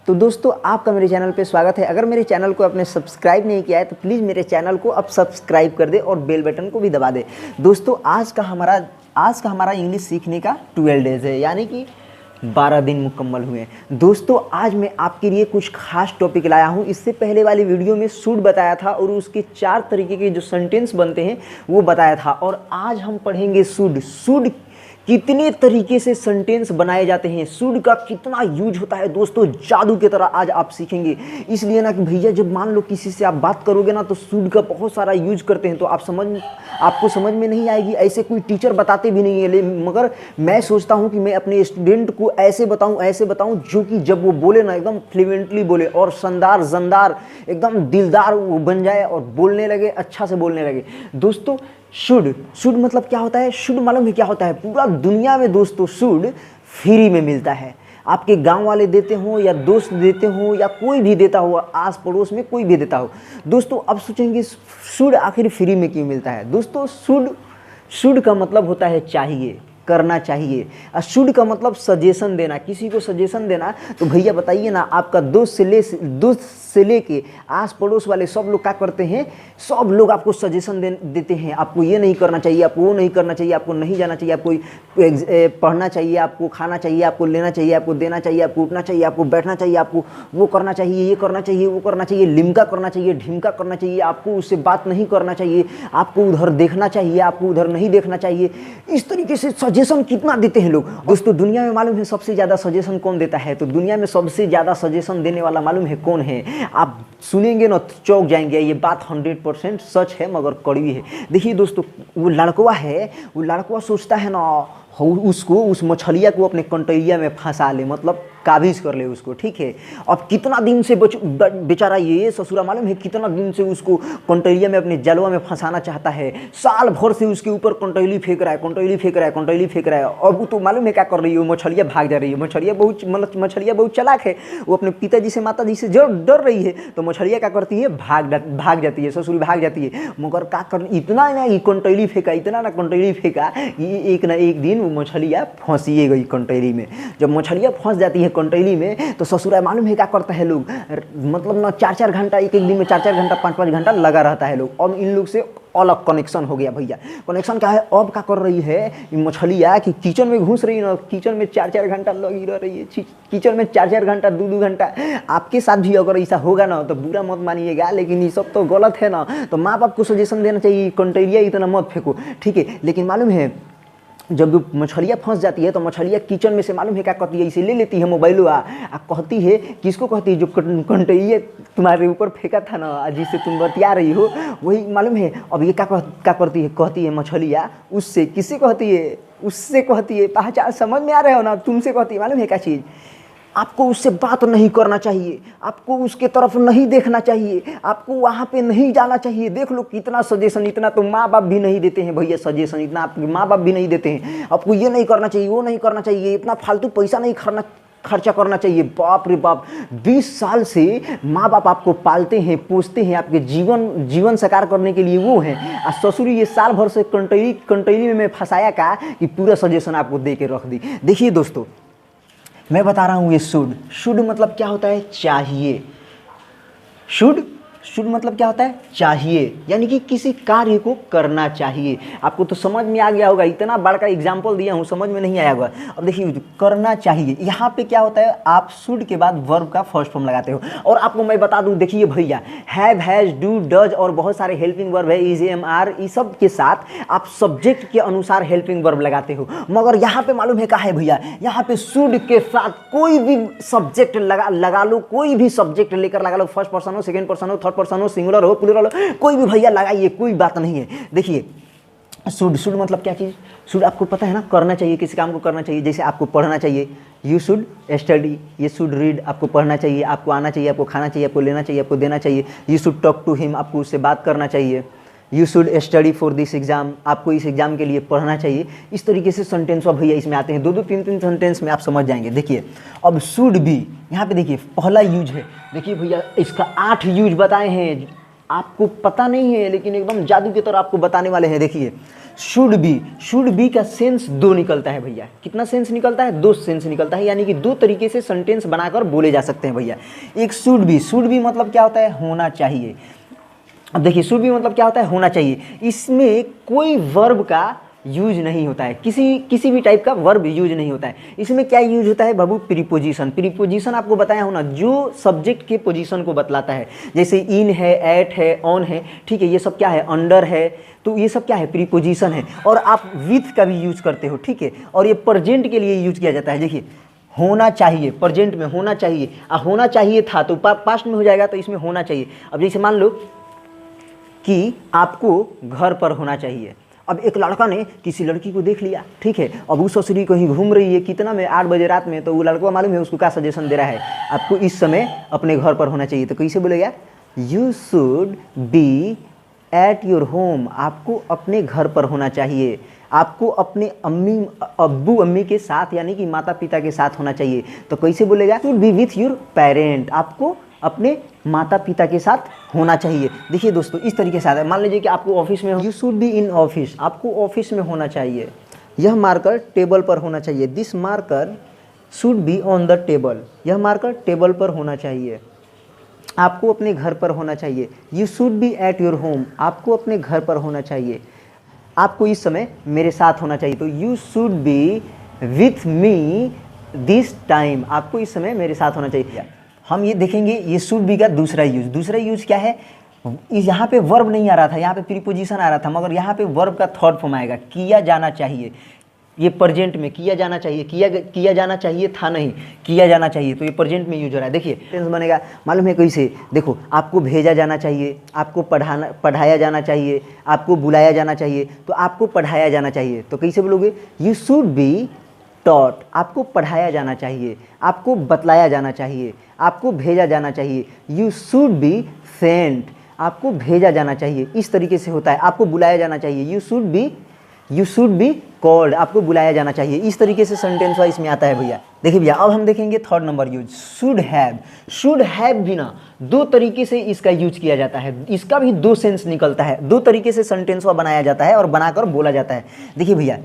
तो दोस्तों आपका मेरे चैनल पे स्वागत है। अगर मेरे चैनल को आपने सब्सक्राइब नहीं किया है तो प्लीज़ मेरे चैनल को अब सब्सक्राइब कर दे और बेल बटन को भी दबा दे। दोस्तों आज का हमारा इंग्लिश सीखने का 12 डेज़ है, यानी कि 12 दिन मुकम्मल हुए हैं। दोस्तों आज मैं आपके लिए कुछ खास टॉपिक लाया हूँ। इससे पहले वाली वीडियो में शुड बताया था और उसके 4 तरीके के जो सेंटेंस बनते हैं वो बताया था, और आज हम पढ़ेंगे शुड। शुड कितने तरीके से सेंटेंस बनाए जाते हैं, शुड का कितना यूज होता है दोस्तों, जादू की तरह आज आप सीखेंगे। इसलिए ना कि भैया जब मान लो किसी से आप बात करोगे ना तो शुड का बहुत सारा यूज करते हैं, तो आपको समझ में नहीं आएगी। ऐसे कोई टीचर बताते भी नहीं है, मगर मैं सोचता हूँ कि मैं अपने स्टूडेंट को ऐसे बताऊँ जो कि जब वो बोले ना एकदम फ्लुएंटली बोले और शानदार जानदार एकदम दिलदार वो बन जाए और बोलने लगे, अच्छा से बोलने लगे। दोस्तों शुड मतलब क्या होता है? शुड मालूम है क्या होता है? पूरा दुनिया में दोस्तों शुड फ्री में मिलता है। आपके गांव वाले देते हो या दोस्त देते हो या कोई भी देता हो, आस पड़ोस में कोई भी देता हो। दोस्तों अब सोचेंगे शुड आखिर फ्री में क्यों मिलता है? दोस्तों शुड का मतलब होता है चाहिए, करना चाहिए। और शुड का मतलब सजेशन देना, किसी को सजेशन देना। तो भैया बताइए ना, आपका दोस्त से लेके आस पड़ोस वाले सब लोग क्या करते हैं? सब लोग आपको सजेशन देते हैं, आपको ये नहीं करना चाहिए, आपको वो नहीं करना चाहिए, आपको नहीं जाना चाहिए, आपको पढ़ना चाहिए, आपको खाना चाहिए, आपको लेना चाहिए, आपको देना चाहिए, आपको उठना चाहिए, आपको बैठना चाहिए, आपको वो करना चाहिए, ये करना चाहिए, वो करना चाहिए, लिमका करना चाहिए, ढिमका करना चाहिए, आपको उससे बात नहीं करना चाहिए, आपको उधर देखना चाहिए, आपको उधर नहीं देखना चाहिए। इस तरीके से सजेशन कितना देते हैं लोग। दोस्तों दुनिया में मालूम है सबसे ज़्यादा सजेशन कौन देता है? तो दुनिया में सबसे ज़्यादा सजेशन देने वाला मालूम है कौन है? आप सुनेंगे ना तो चौंक जाएंगे। ये बात 100% सच है मगर कड़वी है। देखिए दोस्तों, वो लड़कवा सोचता है ना उस मछलिया को अपने कंटैरिया में फंसा ले, मतलब काबिज कर ले उसको, ठीक है। अब कितना दिन से बेचारा ये ससुरा मालूम है कितना दिन से उसको कंटैरिया में अपने जलवा में फंसाना चाहता है। साल भर से उसके ऊपर कंटैली फेंक रहा है। अब वो तो मालूम है क्या कर रही है? मछलियाँ भाग जा रही है। मछलियाँ बहुत चालाक है। वो अपने पिताजी से माताजी से जब डर रही है तो मछलियाँ क्या करती है? भाग जाती है, ससुर भाग जाती है। मगर क्या कर इतना ना कंटैली फेंका कि एक ना एक दिन वो मछलियाँ फंसी गई कंटैली में। जब मछलियाँ फंस जाती है कंटैली में तो ससुरा मालूम है क्या करता है लोग? मतलब ना 4-4 घंटा, एक दिन में 4-4 घंटा 5-5 घंटा लगा रहता है लोग। अब इन लोग से अलग कनेक्शन हो गया भैया। कनेक्शन क्या है? अब क्या कर रही है मछलियाँ कि किचन में घुस रही है ना, किचन में 4-4 घंटा लगी रह रही है। किचन में 4-4 घंटा 2-2 घंटा। आपके साथ भी अगर ऐसा होगा ना तो बुरा मत मानिएगा, लेकिन ये सब तो गलत है ना। तो माँ बाप को सजेशन देना चाहिए कंटैलिया इतना मत फेंको, ठीक है। लेकिन मालूम है जब मछलियाँ फंस जाती है तो मछलियाँ किचन में से मालूम है क्या कहती है? इसे ले लेती है मोबाइल आ कहती है, किसको कहती है? जो कंटैलिया तुम्हारे ऊपर फेंका था ना, जिससे तुम बतिया रही हो, वही मालूम है। अब ये क्या करती है? कहती है मछलियाँ उससे, किससे कहती है? उससे कहती है। पहचान समझ में आ रहे हो ना? तुमसे कहती है। मालूम है क्या चीज़? आपको उससे बात नहीं करना चाहिए, आपको उसके तरफ नहीं देखना चाहिए, आपको वहाँ पे नहीं जाना चाहिए। देख लो कितना सजेशन, इतना तो माँ बाप भी नहीं देते हैं भैया सजेशन, इतना आपके माँ बाप भी नहीं देते हैं। आपको ये नहीं करना चाहिए, वो नहीं करना चाहिए, इतना फालतू पैसा नहीं खर्चा करना चाहिए। बाप रे बाप, 20 साल से माँ बाप आपको पालते हैं, पोसते हैं, आपके जीवन साकार करने के लिए वो हैं। और ससुरी ये साल भर से कंटैली में फंसाया का कि पूरा सजेशन आपको दे के रख दी। देखिए दोस्तों, मैं बता रहा हूँ ये शुड मतलब क्या होता है? चाहिए। शुड मतलब क्या होता है? चाहिए, यानी कि किसी कार्य को करना चाहिए। आपको तो समझ में आ गया होगा, इतना बड़ा एग्जाम्पल दिया हूँ, समझ में नहीं आया होगा। अब देखिए करना चाहिए, यहाँ पे क्या होता है? आप शुड के बाद वर्ब का फर्स्ट फॉर्म लगाते हो। और आपको मैं बता दूँ, देखिए भैया हैव, हैज, डू, डज और बहुत सारे हेल्पिंग वर्ब है, इज, एम, आर, इस सब के साथ आप सब्जेक्ट के अनुसार हेल्पिंग वर्ब लगाते हो। मगर यहाँ पे मालूम है क्या है भैया? यहाँ पे शुड के साथ कोई भी सब्जेक्ट लगा लो, कोई भी सब्जेक्ट लेकर लगा लो, फर्स्ट पर्सन हो, सेकेंड पर्सन हो, थर्ड पर्सन हो, सिंगुलर हो, प्लूरल हो, कोई भी भैया लगाइए, कोई बात नहीं है। देखिए शुड मतलब क्या चीज़? शुड आपको पता है ना, करना चाहिए, किसी काम को करना चाहिए। जैसे आपको पढ़ना चाहिए, यू शुड स्टडी, ये शुड रीड, आपको पढ़ना चाहिए, आपको आना चाहिए, आपको खाना चाहिए, आपको लेना चाहिए, आपको देना चाहिए। You should talk to him, आपको उससे बात करना चाहिए। You should study for this exam, आपको इस एग्जाम के लिए पढ़ना चाहिए। इस तरीके से सेंटेंस भैया इसमें आते हैं, 2-2 3-3 सेंटेंस में आप समझ जाएंगे। देखिए अब शुड भी यहाँ पे देखिए पहला यूज है। देखिए भैया इसका 8 यूज बताए हैं, आपको पता नहीं है लेकिन एकदम जादू की तरह आपको बताने वाले हैं। देखिए शुड बी का सेंस दो निकलता है भैया। कितना सेंस निकलता है? दो सेंस निकलता है, यानी कि दो तरीके से सेंटेंस बनाकर बोले जा सकते हैं भैया। एक शुड बी मतलब क्या होता है? होना चाहिए। अब देखिए शुड बी मतलब क्या होता है? होना चाहिए। इसमें कोई वर्ब का यूज नहीं होता है, किसी भी टाइप का वर्ब यूज नहीं होता है। इसमें क्या यूज होता है बाबू? प्रीपोजिशन। प्रीपोजिशन आपको बताया हो ना, जो सब्जेक्ट के पोजीशन को बतलाता है। जैसे इन है, एट है, ऑन है, ठीक है, ये सब क्या है? अंडर है, तो ये सब क्या है? प्रीपोजिशन है। और आप विथ का भी यूज करते हो, ठीक है, और ये प्रेजेंट के लिए यूज किया जाता है। देखिए होना चाहिए, प्रेजेंट में होना चाहिए, होना चाहिए था तो पास्ट में हो जाएगा, तो इसमें होना चाहिए। अब जैसे मान लो कि आपको घर पर होना चाहिए। अब एक लड़का ने किसी लड़की को देख लिया, ठीक है, अब उस ससुरी कहीं घूम रही है, कितना में 8 बजे रात में, तो वो लड़का मालूम है उसको क्या सजेशन दे रहा है? आपको इस समय अपने घर पर होना चाहिए। तो कैसे बोलेगा? You should be eight your home. आपको अपने घर पर होना चाहिए, आपको अपने अब्बू अम्मी के साथ यानी कि माता पिता के साथ होना चाहिए। तो कैसे बोलेगा? Should be with your parent. आपको अपने माता पिता के साथ होना चाहिए। देखिए दोस्तों इस तरीके से आता है। मान लीजिए कि आपको ऑफिस में, you should be in office, आपको ऑफिस में होना चाहिए। यह मार्कर टेबल पर होना चाहिए। This marker should be on the table. यह मार्कर टेबल पर होना चाहिए। आपको अपने घर पर होना चाहिए। You should be eight your home. आपको अपने घर पर होना चाहिए। आपको इस समय मेरे साथ होना चाहिए। तो you should be with me this time. आपको इस समय मेरे साथ होना चाहिए। हम ये देखेंगे ये शुड बी का दूसरा यूज क्या है? यहाँ पे वर्ब नहीं आ रहा था, यहाँ पे प्रीपोजिशन आ रहा था, मगर यहाँ पे वर्ब का थर्ड फॉर्म आएगा, किया जाना चाहिए। ये प्रेजेंट में किया जाना चाहिए, किया जाना चाहिए था नहीं, किया जाना चाहिए, तो ये प्रेजेंट में यूज हो रहा है। देखिए टेंस बनेगा, मालूम है कैसे? देखो आपको भेजा जाना चाहिए, आपको पढ़ाया जाना चाहिए, आपको बुलाया जाना चाहिए, तो आपको पढ़ाया जाना चाहिए। तो कैसे बोलोगे? You should be taught. आपको पढ़ाया जाना चाहिए, आपको बतलाया जाना चाहिए, आपको भेजा जाना चाहिए। You should be sent. आपको भेजा जाना चाहिए, इस तरीके से होता है। आपको बुलाया जाना चाहिए, यू शुड बी कॉल्ड। आपको बुलाया जाना चाहिए, इस तरीके से सेंटेंस वाइज में आता है भैया। देखिए भैया अब हम देखेंगे third number use, should have. Should have भी ना दो तरीके से इसका यूज किया जाता है, इसका भी दो सेंस निकलता है, दो तरीके से सेंटेंस बनाया जाता है और बनाकर बोला जाता है। देखिए भैया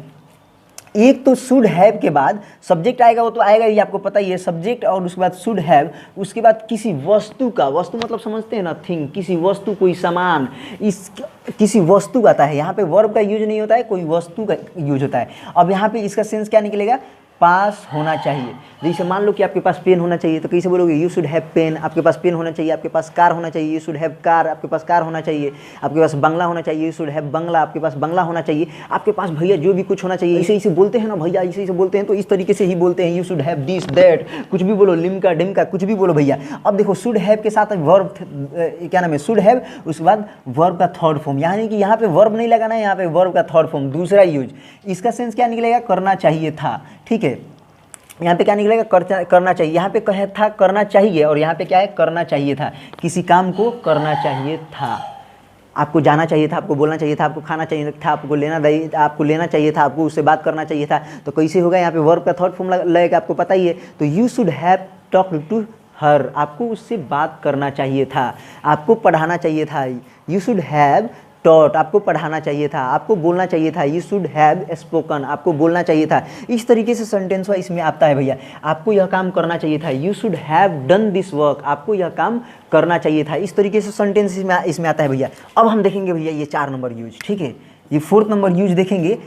एक तो शुड हैव के बाद सब्जेक्ट आएगा, वो तो आएगा ही, आपको पता ही है, सब्जेक्ट और उसके बाद शुड हैव, उसके बाद किसी वस्तु का, वस्तु मतलब समझते हैं ना, थिंग, किसी वस्तु, कोई सामान, इस किसी वस्तु आता है। यहाँ पे वर्ब का यूज नहीं होता है, कोई वस्तु का यूज होता है। अब यहाँ पे इसका सेंस क्या निकलेगा? पास होना चाहिए। जैसे मान लो कि आपके पास पेन होना चाहिए, तो कैसे बोलोगे? You should have pen. आपके पास पेन होना चाहिए। आपके पास कार होना चाहिए, यू शुड हैव कार। आपके पास कार होना चाहिए। आपके पास बंगला होना चाहिए, यू शुड हैव बंगला। आपके पास बंगला होना चाहिए। आपके पास भैया जो भी कुछ होना चाहिए, इसे बोलते हैं ना भैया, इसे बोलते हैं, तो इस तरीके से ही बोलते हैं। You should have this that, कुछ भी बोलो, लिमका डिमका, कुछ भी बोलो भैया। अब देखो शुड हैव के साथ वर्ब क्या नाम है? शुड हैव, उसके बाद वर्ब का थर्ड फॉर्म, यानी कि यहाँ पे वर्ब नहीं लगाना है, यहाँ पे वर्ब का थर्ड फॉर्म, दूसरा यूज। इसका सेंस क्या निकलेगा? करना चाहिए था। ठीक है, यहाँ पे क्या निकलेगा? करना चाहिए। यहाँ पे कहे था करना चाहिए, और यहाँ पे क्या है? करना चाहिए था। किसी काम को करना चाहिए था। आपको जाना चाहिए था, आपको बोलना चाहिए था, आपको खाना चाहिए था, आपको लेना चाहिए था, आपको उससे बात करना चाहिए था। तो कैसे होगा? यहाँ पे वर्ब का थर्ड फॉर्म लगेगा, आपको पता ही है। तो you should have talked to her. आपको उससे बात करना चाहिए था, आपको पढ़ाना चाहिए था। You should have taught. आपको पढ़ाना चाहिए था, आपको बोलना चाहिए था। You should have spoken. आपको बोलना चाहिए था। इस तरीके से सेंटेंस इसमें आता है भैया। आपको यह काम करना चाहिए था, you should have done this work. आपको यह काम करना चाहिए था। इस तरीके से सेंटेंस इसमें आता है भैया। अब हम देखेंगे भैया ये 4 नंबर यूज, ठीक है। ये 4th नंबर यूज देखेंगे,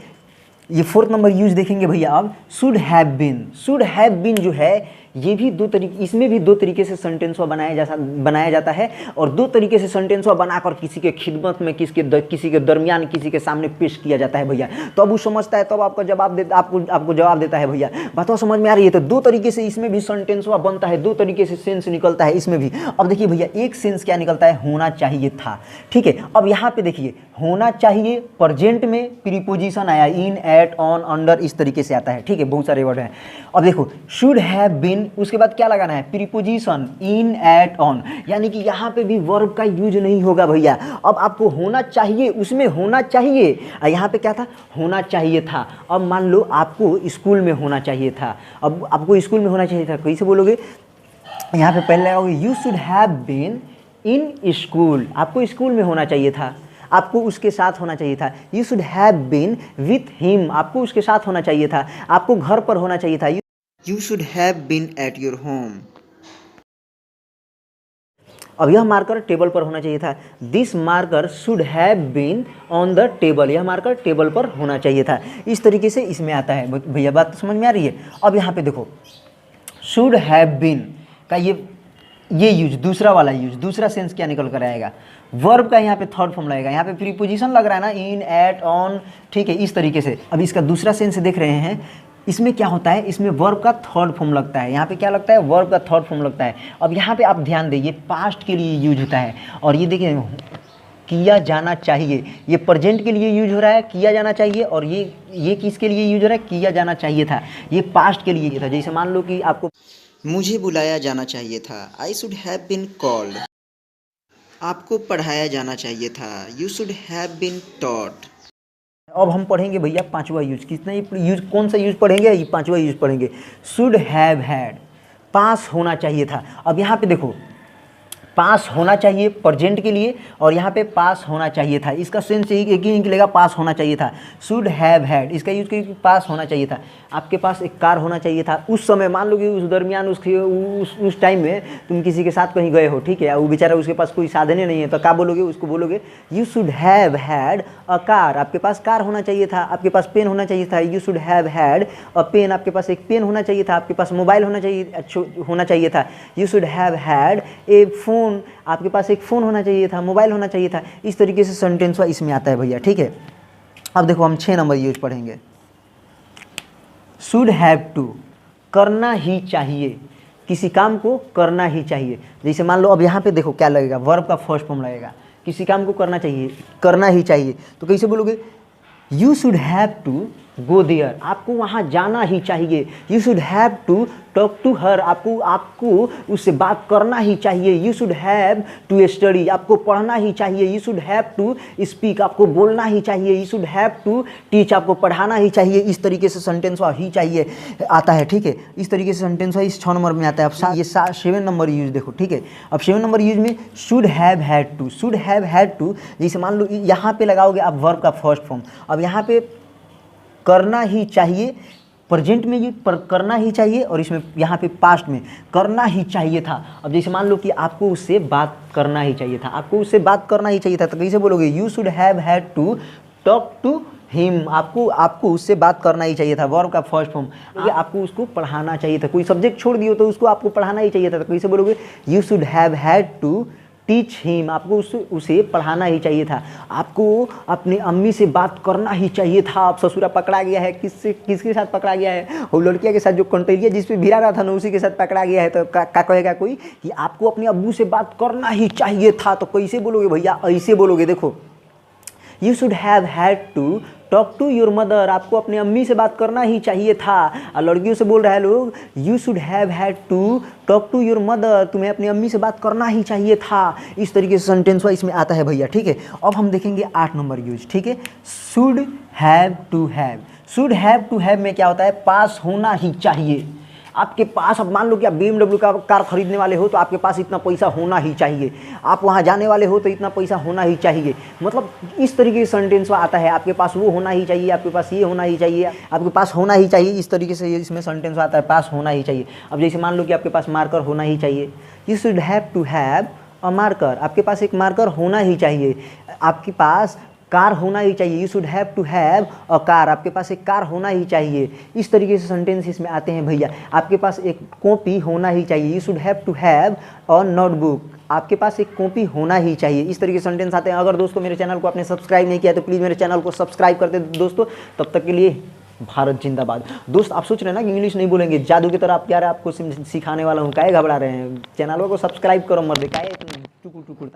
ये 4th नंबर यूज देखेंगे भैया। अब should have been. Should have been जो है, ये भी दो तरीके, इसमें भी दो तरीके से सेंटेंस बनाया जाता है, और दो तरीके से सेंटेंस बनाकर किसी के खिदमत में, किसी के दरमियान, किसी के सामने पेश किया जाता है भैया। तब वो समझता है, तब आपको जवाब देता है भैया। बात समझ में आ रही है? तो दो तरीके से इसमें भी सेंटेंस बनता है, दो तरीके से सेंस निकलता है इसमें भी। अब देखिए भैया एक सेंस क्या निकलता है? होना चाहिए था, ठीक है। अब यहाँ पे देखिए होना चाहिए, प्रेजेंट में प्रीपोजिशन आया, इन, एट, ऑन, अंडर, इस तरीके से आता है, ठीक है। बहुत सारे वर्ड हैं। अब देखो शुड हैव बीन, उसके बाद क्या लगाना है? प्रीपोजिशन, इन, एट, ऑन, यानी कि यहाँ पे भी वर्ब का यूज नहीं होगा भैया। अब आपको होना चाहिए, उसमें होना चाहिए, यहाँ पे क्या था? होना चाहिए था। अब मान लो आपको स्कूल में होना चाहिए था, अब आपको स्कूल में होना चाहिए था, कैसे बोलोगे? यहाँ पे पहले लगाओगे you should have been in school, आपको स्कूल में होना चाहिए था, आपको उसके साथ होना चाहिए था। You should have been with him, आपको उसके साथ होना चाहिए था, आपको घर पर होना चाहिए था। You should have been at your home. अब यह मार्कर टेबल पर होना चाहिए था। This marker should have been on the table, यह मार्कर टेबल पर होना चाहिए था। इस तरीके से इसमें आता है। भैया बात तो समझ में आ रही है। अब यहाँ पे देखो, शुड हैव बीन का ये यूज, दूसरा वाला यूज, दूसरा सेंस क्या निकल कर आएगा, वर्ब का यहाँ पे थर्ड फॉर्म लगेगा। यहाँ पे प्रीपोजिशन लग रहा है ना, इन, एट, ऑन, ठीक है, इस तरीके से। अब इसका दूसरा सेंस देख रहे हैं, इसमें क्या होता है, इसमें वर्ब का थर्ड फॉर्म लगता है। यहाँ पे क्या लगता है, वर्ब का थर्ड फॉर्म लगता है। अब यहाँ पे आप ध्यान दें, ये पास्ट के लिए यूज होता है, और ये देखिए किया जाना चाहिए, ये प्रेजेंट के लिए यूज हो रहा है, किया जाना चाहिए, और ये किसके लिए यूज हो रहा है, किया जाना चाहिए था, ये पास्ट के लिए था। जैसे मान लो कि आपको मुझे बुलाया जाना चाहिए था, I should have been called. आपको पढ़ाया जाना चाहिए था, you should have been taught. अब हम पढ़ेंगे भैया पांचवा यूज। कितना यूज, कौन सा यूज पढ़ेंगे, ये पांचवा यूज पढ़ेंगे। शुड हैव हैड, पास होना चाहिए था। अब यहाँ पे देखो, पास होना चाहिए प्रेजेंट के लिए, और यहाँ पे पास होना चाहिए था, इसका सेंस एक ही निकलेगा, पास होना चाहिए था। शुड हैव हैड, इसका यूज कि पास होना चाहिए था। आपके पास एक कार होना चाहिए था उस समय, मान लो कि उस दरमियान उस टाइम में तुम किसी के साथ कहीं गए हो, ठीक है, वो बेचारा उसके पास कोई साधन ही नहीं है, तो क्या बोलोगे, उसको बोलोगे you should have had a car, आपके पास कार होना चाहिए था, आपके पास पेन होना चाहिए था, you should have had a pen, आपके पास एक पेन होना चाहिए था, आपके पास मोबाइल होना चाहिए था, you should have had a phone, आपके पास एक फ़ोन होना चाहिए था, मोबाइल होना चाहिए था। इस तरीके से सेंटेंस इसमें आता है भैया, ठीक है। अब देखो हम 6 नंबर यूज पढ़ेंगे। शुड हैव टू, करना ही चाहिए, किसी काम को करना ही चाहिए। जैसे मान लो, अब यहाँ पे देखो क्या लगेगा, वर्ब का फर्स्ट फॉर्म लगेगा, किसी काम को करना चाहिए, करना ही चाहिए, तो कैसे बोलोगे, you should have to go there, आपको वहाँ जाना ही चाहिए। You should have to talk to her, आपको उससे बात करना ही चाहिए। You should have to study, आपको पढ़ना ही चाहिए। You should have to speak, आपको बोलना ही चाहिए। You should have to teach, आपको पढ़ाना ही चाहिए। इस तरीके से सेंटेंस ही चाहिए आता है, ठीक है। इस तरीके से सेंटेंस इस 6 नंबर में आता है। अब ये 7 नंबर यूज देखो, ठीक है। अब 7 नंबर यूज में should have had to, should have had to, जैसे मान लो यहाँ पे लगाओगे आप वर्ब का फर्स्ट फॉर्म। अब यहाँ पे करना ही चाहिए, प्रेजेंट में यूज पर करना ही चाहिए, और इसमें यहाँ पे पास्ट में करना ही चाहिए था। अब जैसे मान लो कि आपको उससे बात करना ही चाहिए था, आपको उससे बात करना ही चाहिए था, तो कैसे बोलोगे, you should have had to talk to him, आपको उससे बात करना ही चाहिए था, वर्ब का फर्स्ट फॉर्म। आपको उसको पढ़ाना चाहिए था, कोई सब्जेक्ट छोड़ दियो तो उसको आपको पढ़ाना ही चाहिए था, तो कैसे बोलोगे, you should have had to teach him, आपको उसे पढ़ाना ही चाहिए था। आपको अपनी अम्मी से बात करना ही चाहिए था। अब ससुरा पकड़ा गया है, किसके साथ पकड़ा गया है, वो लड़किया के साथ जो कंटेलिया जिस पे भिड़ा रहा था ना, उसी के साथ पकड़ा गया है। तो क्या कहेगा कोई कि आपको अपने अब्बू से बात करना ही चाहिए था, तो कैसे बोलोगे भैया, ऐसे बोलोगे। देखो, you should have had to talk to your mother, आपको अपने अम्मी से बात करना ही चाहिए था। और लड़कियों से बोल रहे हैं लोग, you should have had to talk to your mother, तुम्हें अपनी अम्मी से बात करना ही चाहिए था। इस तरीके से सेंटेंस इसमें आता है भैया, ठीक है। अब हम देखेंगे 8 नंबर यूज, ठीक है। Should have to have, should have to have में क्या होता है, पास होना ही चाहिए। आपके पास, अब मान लो कि आप BMW का कार खरीदने वाले हो, तो आपके पास इतना पैसा होना ही चाहिए। आप वहाँ जाने वाले हो तो इतना पैसा होना ही चाहिए। मतलब इस तरीके से सेंटेंस आता है, आपके पास वो होना ही चाहिए, आपके पास ये होना ही चाहिए, आपके पास होना ही चाहिए। इस तरीके से इसमें सेंटेंस आता है, पास होना ही चाहिए। अब जैसे मान लो कि आपके पास मार्कर होना ही चाहिए, you should have to have a marker, आपके पास एक मार्कर होना ही चाहिए। आपके पास कार होना ही चाहिए, you should have to have a car, आपके पास एक कार होना ही चाहिए। इस तरीके से सेंटेंस इसमें आते हैं भैया। आपके पास एक कॉपी होना ही चाहिए, you should have to have a notebook, आपके पास एक कॉपी होना ही चाहिए। इस तरीके से सेंटेंस आते हैं। अगर दोस्तों मेरे चैनल को आपने सब्सक्राइब नहीं किया तो प्लीज़ मेरे चैनल को सब्सक्राइब कर दे दोस्तों। तब तक के लिए भारत जिंदाबाद। दोस्त आप सोच रहे हैं ना कि इंग्लिश नहीं बोलेंगे, जादू की तरह आप क्या आपको सिखाने वाला हूँ, काहे घबरा रहे हैं। चैनल को सब्सक्राइब करो, मर्दे काहे टुकुर टुकुर।